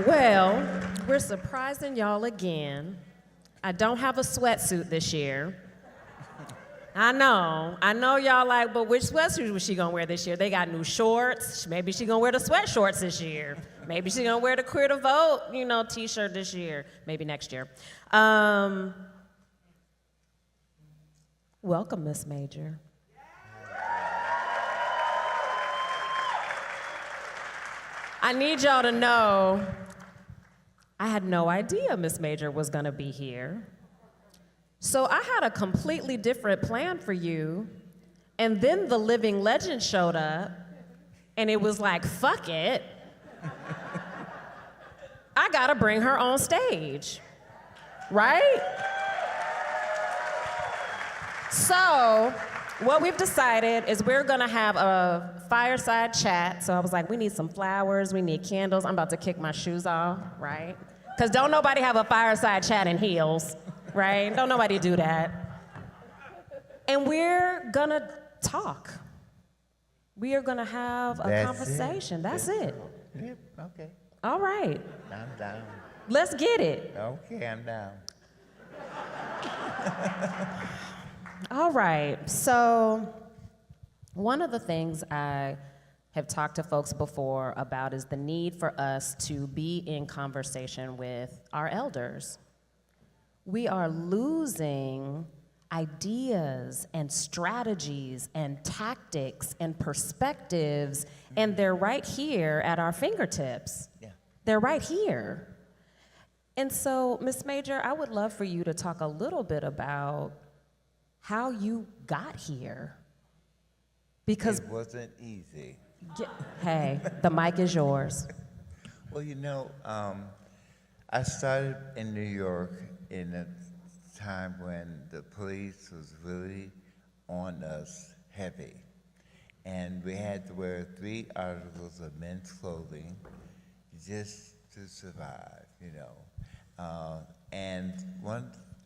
Well, we're surprising y'all again. I don't have a sweatsuit this year. I know y'all like, but which sweatsuit was she gonna wear this year? They got new shorts. Maybe she gonna wear the sweat shorts this year. Maybe she gonna wear the Queer to Vote, t-shirt this year. Maybe next year. Welcome, Miss Major. I need y'all to know, I had no idea Miss Major was gonna be here. So I had a completely different plan for you, and then the living legend showed up, and it was like, fuck it. I gotta bring her on stage, right? So, what we've decided is we're gonna have a fireside chat. So I was like, we need some flowers, we need candles. I'm about to kick my shoes off, right? Because don't nobody have a fireside chat in heels, right? Don't nobody do that. And we're gonna talk. We are gonna have a conversation. That's it. Yep, okay. All right. I'm down. Let's get it. Okay, I'm down. All right, so one of the things I have talked to folks before about is the need for us to be in conversation with our elders. We are losing ideas and strategies and tactics and perspectives, and they're right here at our fingertips. Yeah. They're right here. And so, Miss Major, I would love for you to talk a little bit about how you got here. Because it wasn't easy. Hey, the mic is yours. Well, I started in New York in a time when the police was really on us heavy. And we had to wear 3 articles of men's clothing just to survive, And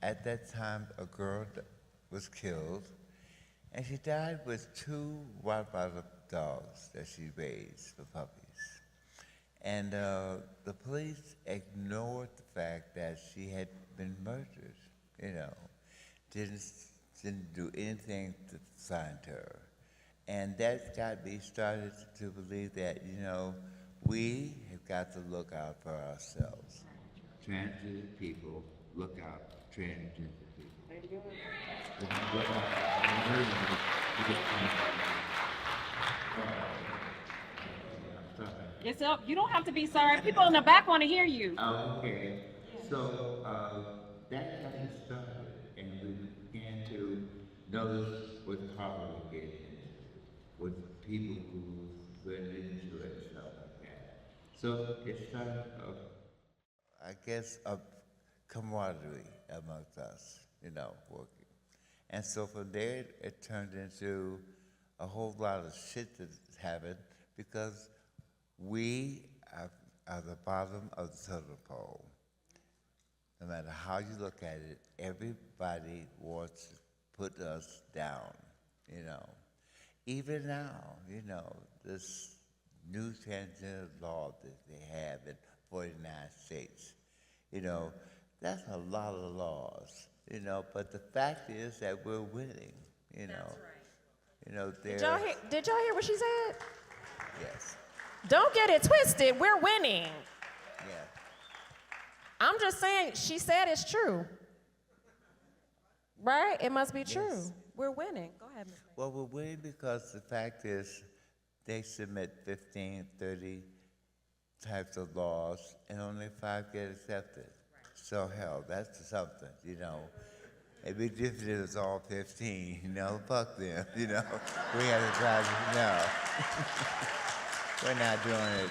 at that time, a girl was killed, and she died with 2 Rottweiler dogs that she raised for puppies. And the police ignored the fact that she had been murdered, didn't do anything to find her. And that got me started to believe that, we have got to look out for ourselves. Transgender people, look out for transgender people. It's up. You don't have to be sorry. People in the back want to hear you. Oh, okay. So that got me started, and we began to notice what power we get with people who went into it and stuff like that. So it started, I guess, a camaraderie amongst us, working. And so from there, it turned into a whole lot of shit that happened because we are the bottom of the totem pole. No matter how you look at it, everybody wants to put us down, Even now, this new transgender law that they have in 49 states, that's a lot of laws, but the fact is that we're winning, That's right. Did y'all hear what she said? Yes. Don't get it twisted, we're winning. Yeah. I'm just saying, she said it's true. Right? It must be true. Yes. We're winning. Go ahead, Ms. Major. Well, we're winning because the fact is they submit 15, 30 types of laws, and only 5 get accepted. Right. So, hell, that's something, It'd be different if it was all 15, fuck them, We have to try to, We're not doing it.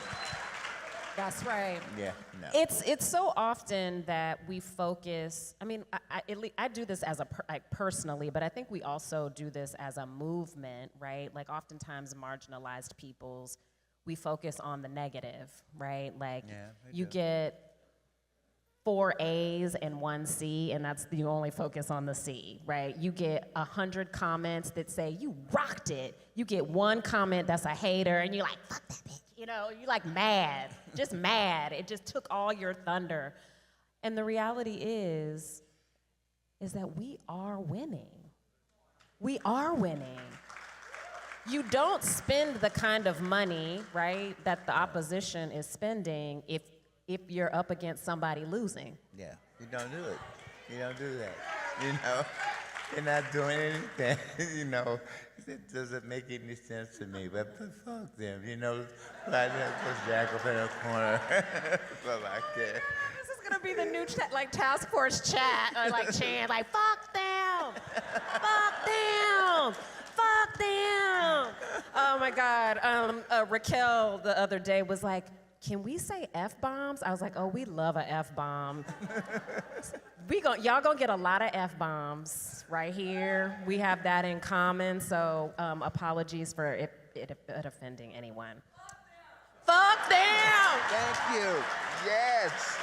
That's right. Yeah, no. It's so often that we focus. I mean, I do this as personally, but I think we also do this as a movement, right? Like oftentimes marginalized peoples, we focus on the negative, right? Like you get 4 A's and 1 C, and you only focus on the C, right? You get 100 comments that say you rocked it. You get 1 comment that's a hater, and you're like, fuck that bitch. you know, you like mad, just mad. It just took all your thunder. And the reality is that we are winning. We are winning. You don't spend the kind of money, right, that the opposition is spending if you're up against somebody losing. Yeah, you don't do it. You don't do that. You know, you're not doing anything. You know, it doesn't make any sense to me. But fuck them. You know, I just put Jack up in a corner. So like that. This is gonna be the new task force chat, or like chant, like fuck them, fuck them, fuck them. Oh my God. Raquel the other day was like, can we say F-bombs? I was like, oh, we love a F-bomb. Y'all gonna get a lot of F-bombs right here. We have that in common, so apologies for it offending anyone. Fuck them! Thank you. Yes.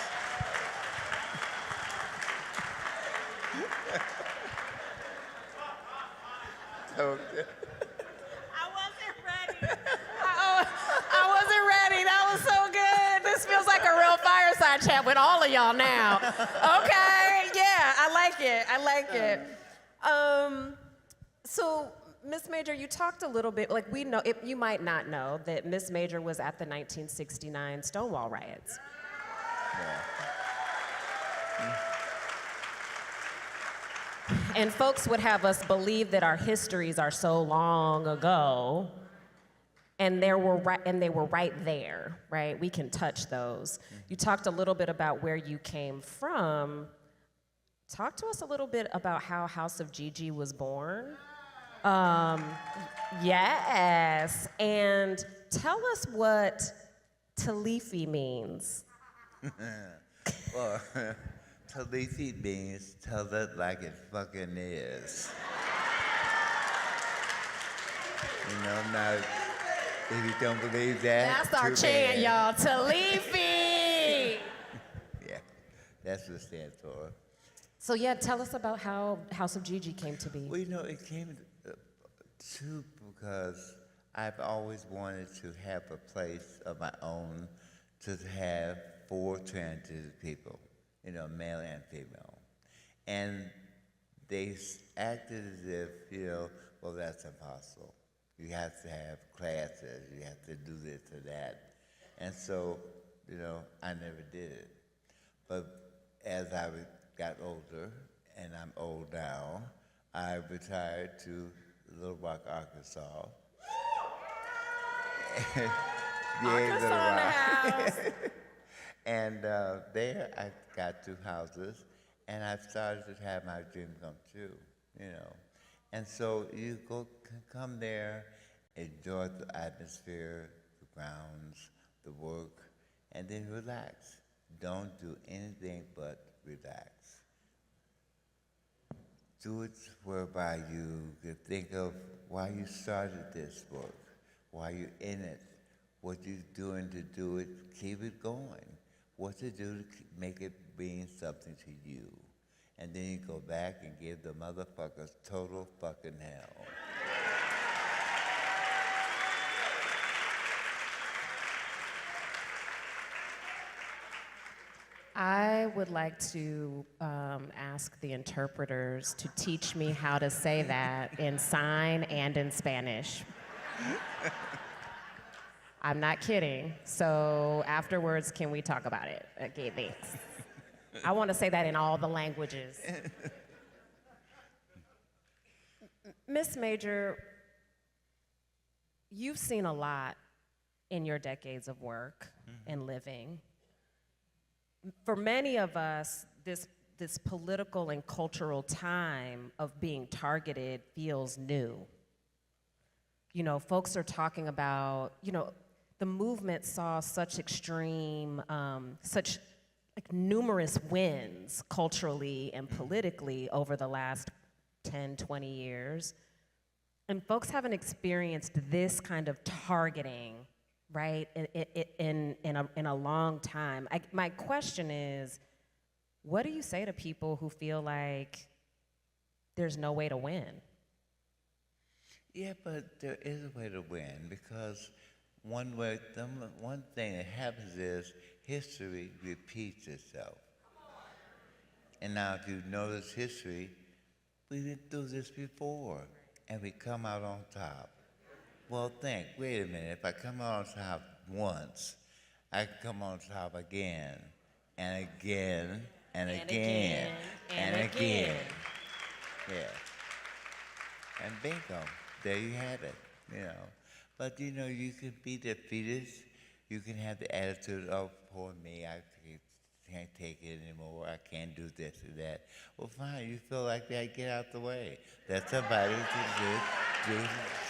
So, I wasn't ready. I wasn't ready. That was so good. This feels like a real fireside chat with all of y'all now. Okay, yeah, I like it. I like it. So, Miss Major, you talked a little bit, like we know, you might not know that Miss Major was at the 1969 Stonewall riots. And folks would have us believe that our histories are so long ago, and they were right there, right? We can touch those. You talked a little bit about where you came from. Talk to us a little bit about how House of Gigi was born. Yes, and tell us what Talifi means. well, Talifi means tell it like it fucking is. You know, now, if you don't believe that, That's our chant, y'all. Talifi! Yeah, that's what it stands for. So yeah, tell us about how House of Gigi came to be. Well, you know, it came to because I've always wanted to have a place of my own to have 4 transgender people, you know, male and female. And they acted as if, you know, well, that's impossible. You have to have classes, you have to do this or that. And so, you know, I never did it. But as I got older, and I'm old now, I retired to Little Rock, Arkansas. Arkansas in the house. And there I got 2 houses, and I started to have my dream come true, you know. And so you come there, enjoy the atmosphere, the grounds, the work, and then relax. Don't do anything but relax. Do it whereby you can think of why you started this work, why you're in it, what you're doing to do it, keep it going, what to do to make it mean something to you. And then you go back and give the motherfuckers total fucking hell. I would like to ask the interpreters to teach me how to say that in sign and in Spanish. I'm not kidding. So afterwards, can we talk about it? Okay, thanks. I want to say that in all the languages. Miss Major, you've seen a lot in your decades of work and living. For many of us, this political and cultural time of being targeted feels new. You know, folks are talking about, you know, the movement saw such extreme, such like numerous wins culturally and politically over the last 10, 20 years. And folks haven't experienced this kind of targeting, right, in a long time. My question is, what do you say to people who feel like there's no way to win? Yeah, but there is a way to win, because one thing that happens is history repeats itself. And now if you notice history, we've been through this before, and we come out on top. Well, wait a minute, if I come out on top once, I can come on top again, and again, and again, and again. Yeah. And bingo, there you have it, you know. But you know, you can be defeatist, you can have the attitude of, poor me, I can't take it anymore, I can't do this or that. Well, fine, you feel like that, get out the way. Let somebody just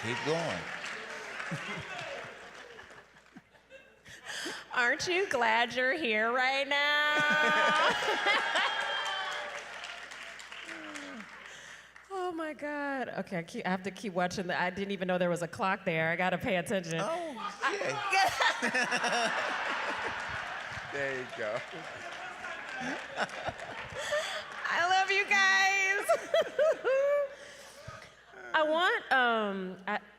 keep going. Aren't you glad you're here right now? Oh my God. Okay, I have to keep watching. I didn't even know there was a clock there. I gotta pay attention. Oh, shit. There you go. I love you guys. I want,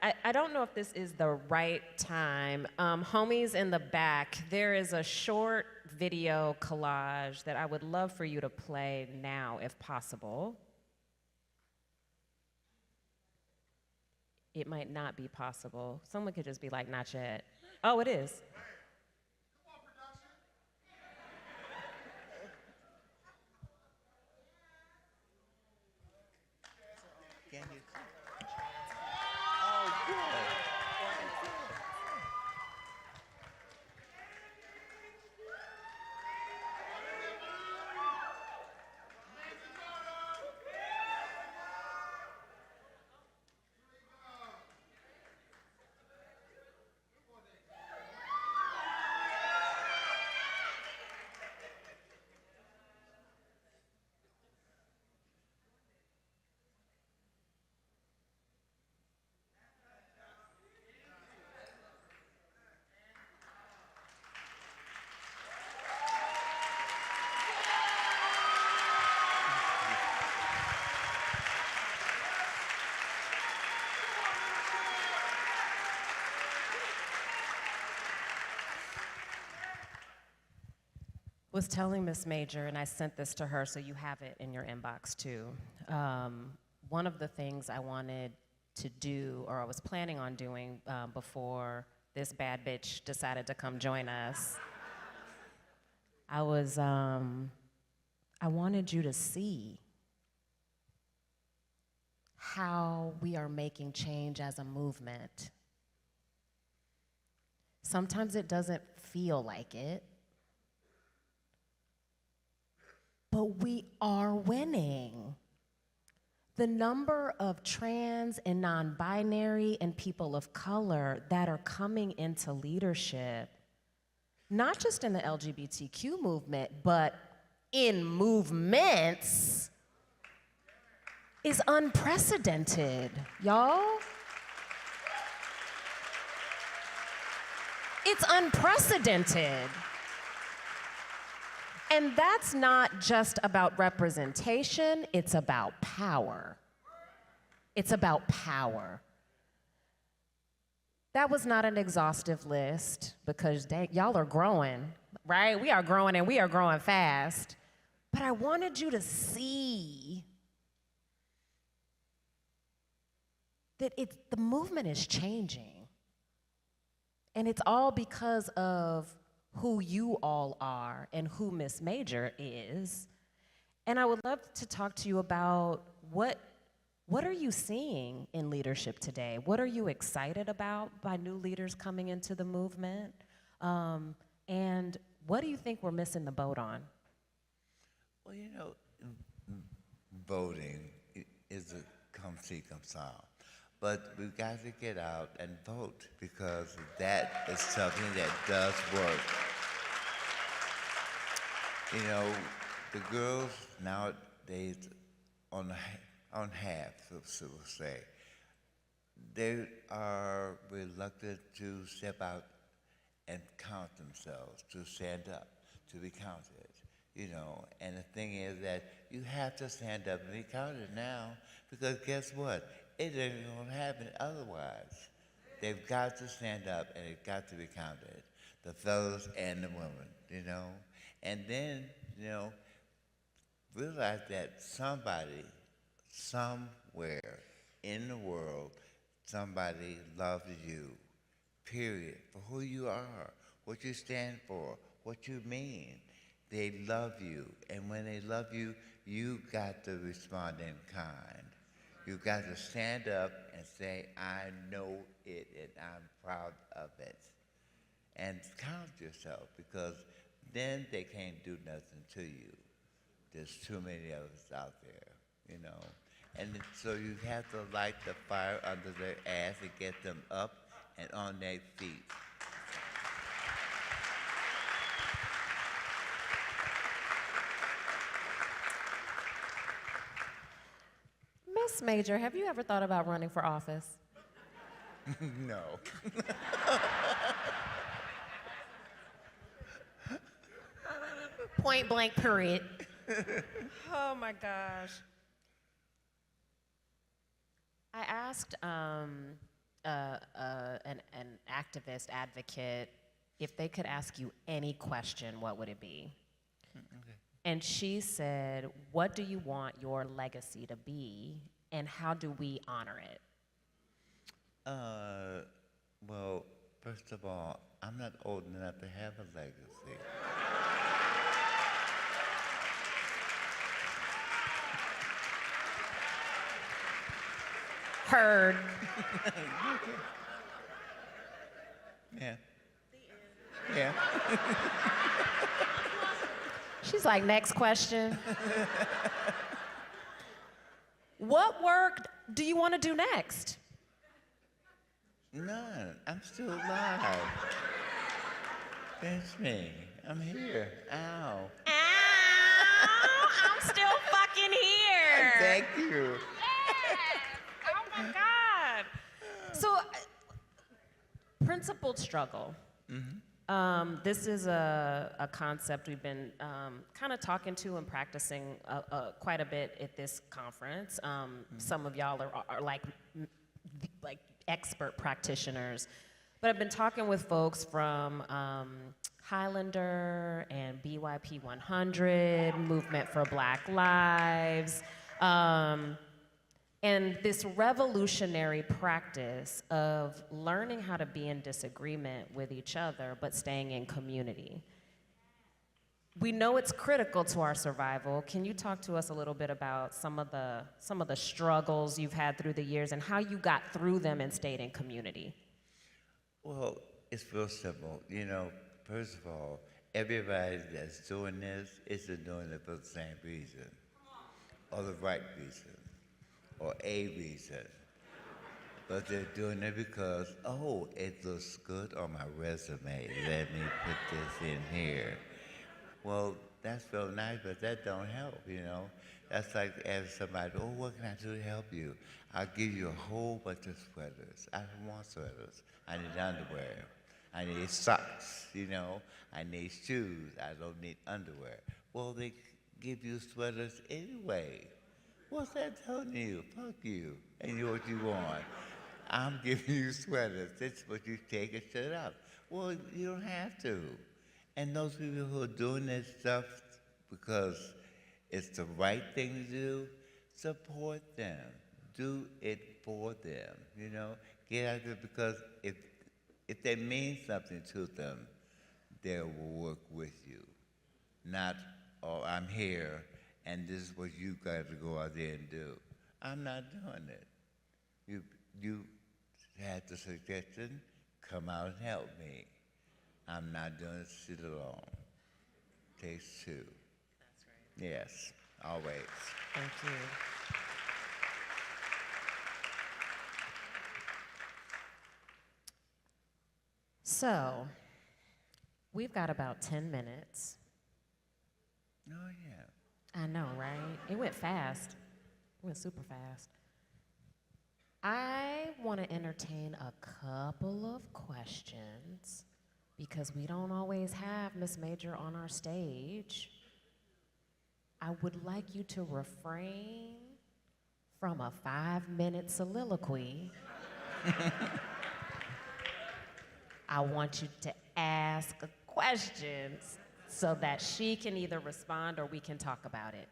I don't know if this is the right time. Homies in the back, there is a short video collage that I would love for you to play now, if possible. It might not be possible. Someone could just be like, not yet. Oh, it is. Can you? Oh, good. Was telling Miss Major, and I sent this to her so you have it in your inbox too. One of the things I wanted to do, or I was planning on doing before this bad bitch decided to come join us, I wanted you to see how we are making change as a movement. Sometimes it doesn't feel like it, but we are winning. The number of trans and non-binary and people of color that are coming into leadership, not just in the LGBTQ movement, but in movements, is unprecedented, y'all. It's unprecedented. And that's not just about representation, it's about power. It's about power. That was not an exhaustive list because y'all are growing, right? We are growing and we are growing fast. But I wanted you to see that the movement is changing. And it's all because of who you all are and who Miss Major is. And I would love to talk to you about what are you seeing in leadership today? What are you excited about by new leaders coming into the movement? And what do you think we're missing the boat on? Well, you know, voting is a come see, come saw. But we've got to get out and vote because that is something that does work. You know, the girls nowadays on half, so to say, they are reluctant to step out and count themselves, to stand up, to be counted, you know. And the thing is that you have to stand up and be counted now because guess what? It ain't gonna happen otherwise. they've got to stand up and they've got to be counted, the fellows and the women, you know. And then, you know, realize that somebody, somewhere in the world, somebody loves you, period, for who you are, what you stand for, what you mean. They love you, and when they love you, you got to respond in kind. You got to stand up and say, I know it and I'm proud of it. And count yourself, because then they can't do nothing to you. There's too many of us out there, you know. And so you have to light the fire under their ass and get them up and on their feet. Miss Major, have you ever thought about running for office? No. Point blank, period. Oh my gosh. I asked an activist advocate if they could ask you any question, what would it be? Okay. And she said, what do you want your legacy to be, and how do we honor it? Well, first of all, I'm not old enough to have a legacy. Heard. Yeah. Yeah. She's like, next question. What work do you want to do next? None. I'm still alive. That's me. I'm here. Ow. Ow, I'm still fucking here. Thank you. Yes. Oh my God. So, principled struggle. This is a concept we've been kind of talking to and practicing quite a bit at this conference. Some of y'all are like expert practitioners, but I've been talking with folks from Highlander and BYP 100, Movement for Black Lives, and this revolutionary practice of learning how to be in disagreement with each other, but staying in community. We know it's critical to our survival. Can you talk to us a little bit about some of the struggles you've had through the years and how you got through them and stayed in community? Well, it's real simple. You know, first of all, everybody that's doing this isn't doing it for the same reason, or the right reason, or a reason. But they're doing it because, oh, it looks good on my resume. Let me put this in here. Well, that's real nice, but that don't help, you know. That's like asking somebody, oh, what can I do to help you? I'll give you a whole bunch of sweaters. I don't want sweaters. I need underwear. I need socks, you know. I need shoes. I don't need underwear. Well, they give you sweaters anyway. What's that telling you? Fuck you. And you what you want. I'm giving you sweaters. That's what you take and shut up. Well, you don't have to. And those people who are doing this stuff because it's the right thing to do, support them. Do it for them, you know? Get out there, because if they mean something to them, they will work with you. Not, oh, I'm here, and this is what you got to go out there and do. I'm not doing it. You had the suggestion, come out and help me. I'm not doing it, sit alone. Takes two. That's right. Yes, always. Thank you. So, we've got about 10 minutes. Oh, yeah. I know, right? It went fast. It went super fast. I want to entertain a couple of questions because we don't always have Miss Major on our stage. I would like you to refrain from a 5-minute soliloquy I want you to ask questions so that she can either respond or we can talk about it.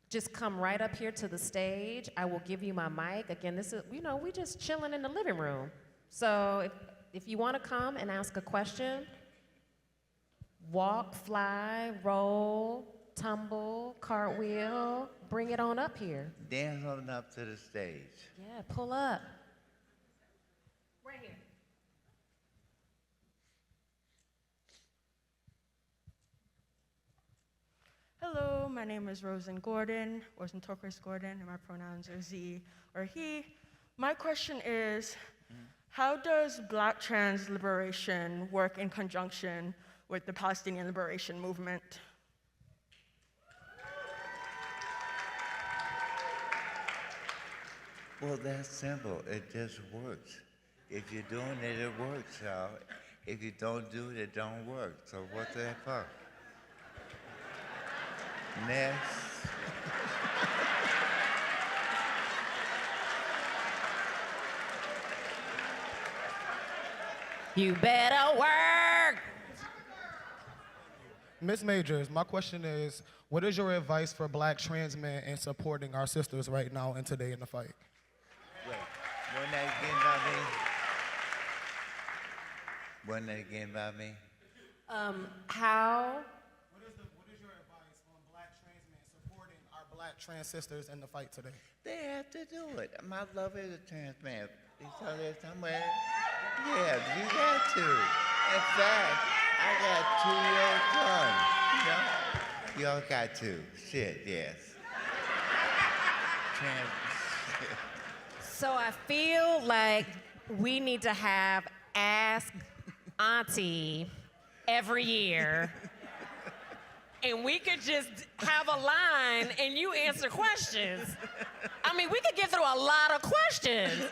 Just come right up here to the stage. I will give you my mic. Again, this is, we just chilling in the living room. So if you want to come and ask a question, walk, fly, roll, tumble, cartwheel, bring it on up here. Dance on up to the stage. Yeah, pull up. Right here. Hello, my name is Rosen Gordon, Rosen Torquist Gordon, and my pronouns are Z or he. My question is, how does Black trans liberation work in conjunction with the Palestinian liberation movement? Well, that's simple. It just works. If you're doing it, it works, y'all. If you don't do it, it don't work. So what's that for? Next. You better work. Miss Majors, my question is, what is your advice for Black trans men in supporting our sisters right now and today in the fight? Wait, wasn't that again about me? Wasn't that again about me? How? What is your advice on Black trans men supporting our Black trans sisters in the fight today? They have to do it. My love is a trans man. He's out there somewhere. Yeah, you got to. In fact, I got a 2-year-old son. Y'all got to. Shit, yes. Trans. So I feel like we need to have Ask Auntie every year. And we could just have a line and you answer questions. I mean, we could get through a lot of questions.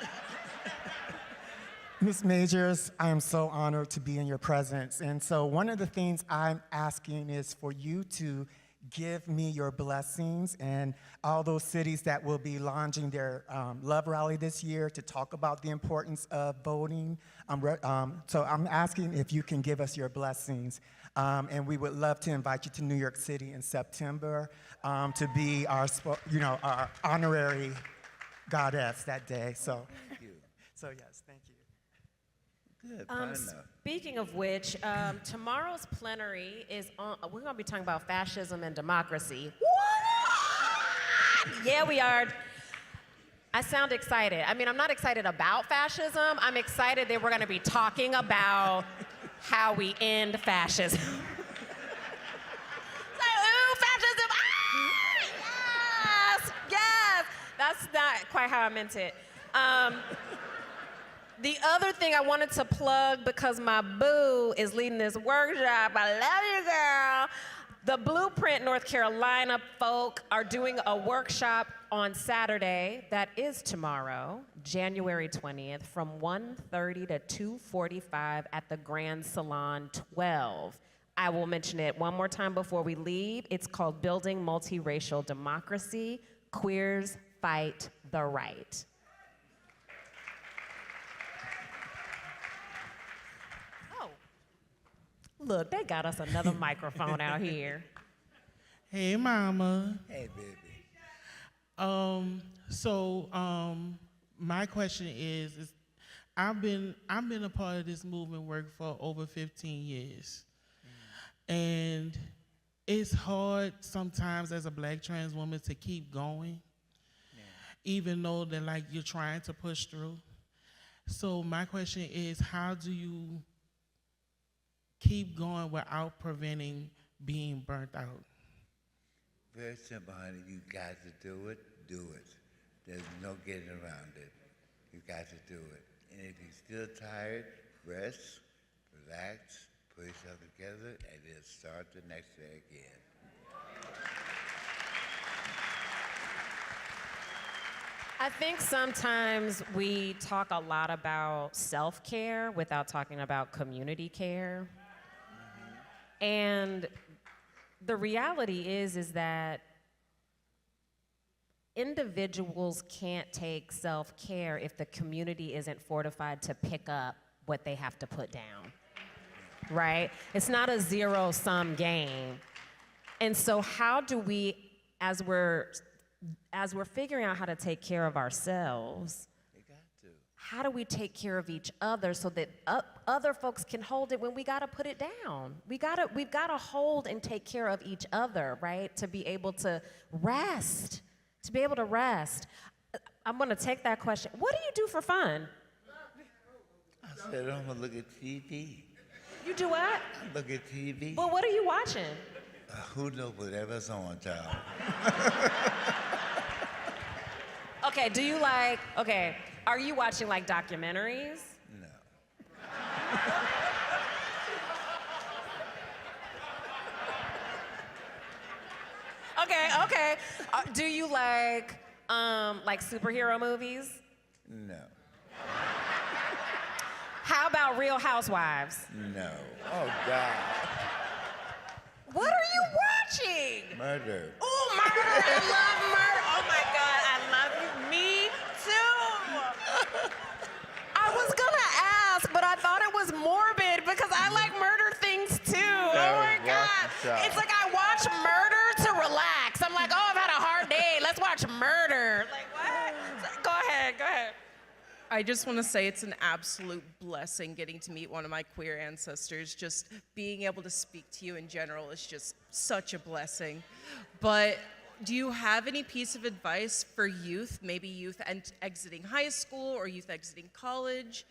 Miss Majors, I am so honored to be in your presence. And so one of the things I'm asking is for you to give me your blessings and all those cities that will be launching their love rally this year to talk about the importance of voting. So I'm asking if you can give us your blessings. And we would love to invite you to New York City in September to be our honorary goddess that day. So, Thank you. so yes, thank you. Good, fine enough. Speaking of which, tomorrow's plenary is on, we're gonna be talking about fascism and democracy. What? Yeah, we are. I sound excited. I mean, I'm not excited about fascism. I'm excited that we're gonna be talking about how we end fascism. It's like, ooh, fascism, yes, yes. That's not quite how I meant it. The other thing I wanted to plug, because my boo is leading this workshop, I love you, girl. The Blueprint North Carolina folk are doing a workshop on Saturday, that is tomorrow, January 20th, from 1:30 to 2:45 at the Grand Salon 12. I will mention it one more time before we leave. It's called Building Multiracial Democracy, Queers Fight the Right. Look, they got us another microphone out here. Hey, mama. Hey, baby. My question is I've been a part of this movement work for over 15 years. And it's hard sometimes as a Black trans woman to keep going, even though that like you're trying to push through. So my question is, how do you keep going without preventing being burnt out? Very simple, honey. You got to do it. Do it. There's no getting around it. You got to do it. And if you're still tired, rest, relax, put yourself together, and then start the next day again. I think sometimes we talk a lot about self-care without talking about community care. And the reality is that individuals can't take self-care if the community isn't fortified to pick up what they have to put down, right? It's not a zero-sum game. And so how do we, as we're figuring out how to take care of ourselves, how do we take care of each other so that other folks can hold it when we gotta put it down? We've gotta hold and take care of each other, right? To be able to rest, I'm gonna take that question. What do you do for fun? I said, I'm gonna look at TV. You do what? Look at TV. But what are you watching? Who knows whatever's on, child? Okay, are you watching like documentaries? No. Okay. Do you like superhero movies? No. How about Real Housewives? No. Oh, God. What are you watching? Murder. Oh, murder! I love murder. Oh my God, I love you. Me too. I was gonna ask, but I thought it was morbid because I like murder things too. Oh my God. It's like I watch murder to relax. I'm like, oh, I've had a hard day. Let's watch murder. Like what? Go ahead. I just want to say it's an absolute blessing getting to meet one of my queer ancestors. Just being able to speak to you in general is just such a blessing. But do you have any piece of advice for youth, maybe youth exiting high school or youth exiting college,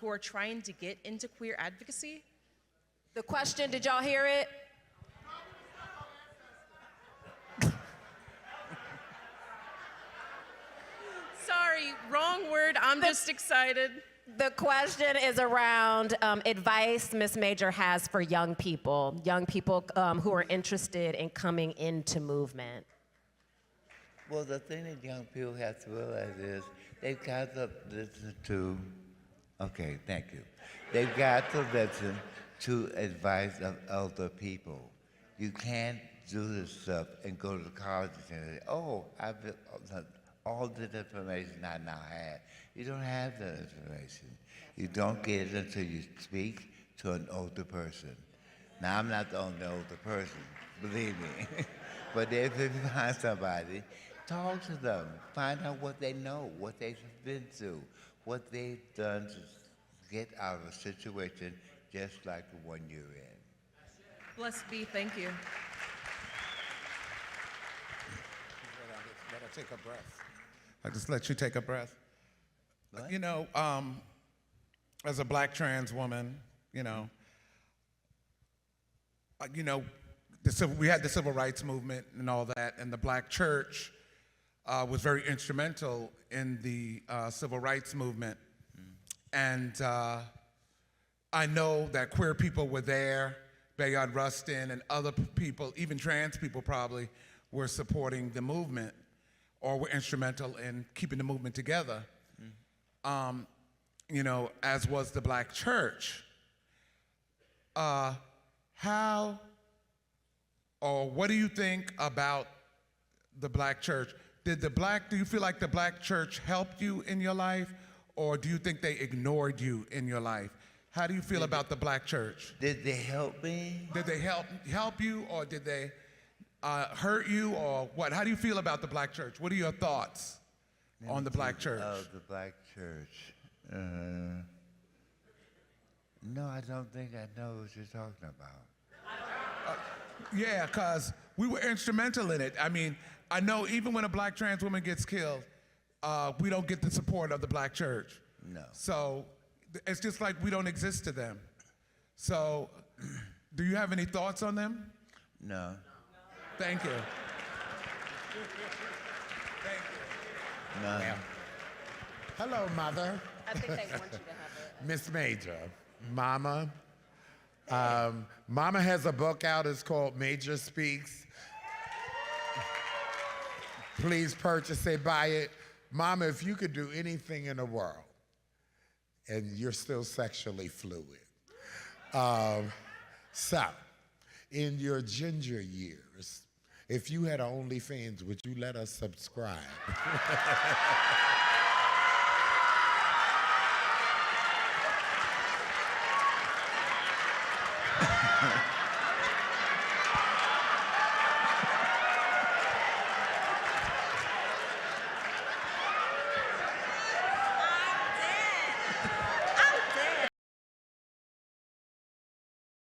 who are trying to get into queer advocacy? The question, did y'all hear it? Sorry, wrong word. I'm just excited. The question is around advice Miss Major has for young people who are interested in coming into movement. Well, the thing that young people have to realize is they've got to listen to, okay, thank you. They've got to listen to advice of elder people. You can't do this stuff and go to college and say, oh, I've all the information I now have. You don't have that information. You don't get it until you speak to an older person. Now, I'm not the only older person, believe me. But if you find somebody, talk to them. Find out what they know, what they've been through, what they've done to get out of a situation just like the one you're in. Blessed be, thank you. Let her take a breath. I'll just let you take a breath. What? You know, as a black trans woman, we had the civil rights movement and all that, and the black church was very instrumental in the civil rights movement. And I know that queer people were there, Bayard Rustin and other people, even trans people probably, were supporting the movement or were instrumental in keeping the movement together, as was the black church. How or what do you think about the black church? Do you feel like the black church helped you in your life, or do you think they ignored you in your life? How do you feel about the black church? Did they help me? Did they help you, or did they hurt you, or what? How do you feel about the black church? What are your thoughts on the black church? Oh, the black church. No, I don't think I know what you're talking about. Yeah, because we were instrumental in it. I mean, I know even when a black trans woman gets killed, we don't get the support of the black church. No. So it's just like we don't exist to them. So do you have any thoughts on them? No. Thank you. None. Hello, Mother. I think they want you to have it. Miss Major. Mama. Mama has a book out. It's called Major Speaks. Please purchase it, buy it. Mama, if you could do anything in the world, and you're still sexually fluid. So, in your ginger years, if you had OnlyFans, would you let us subscribe?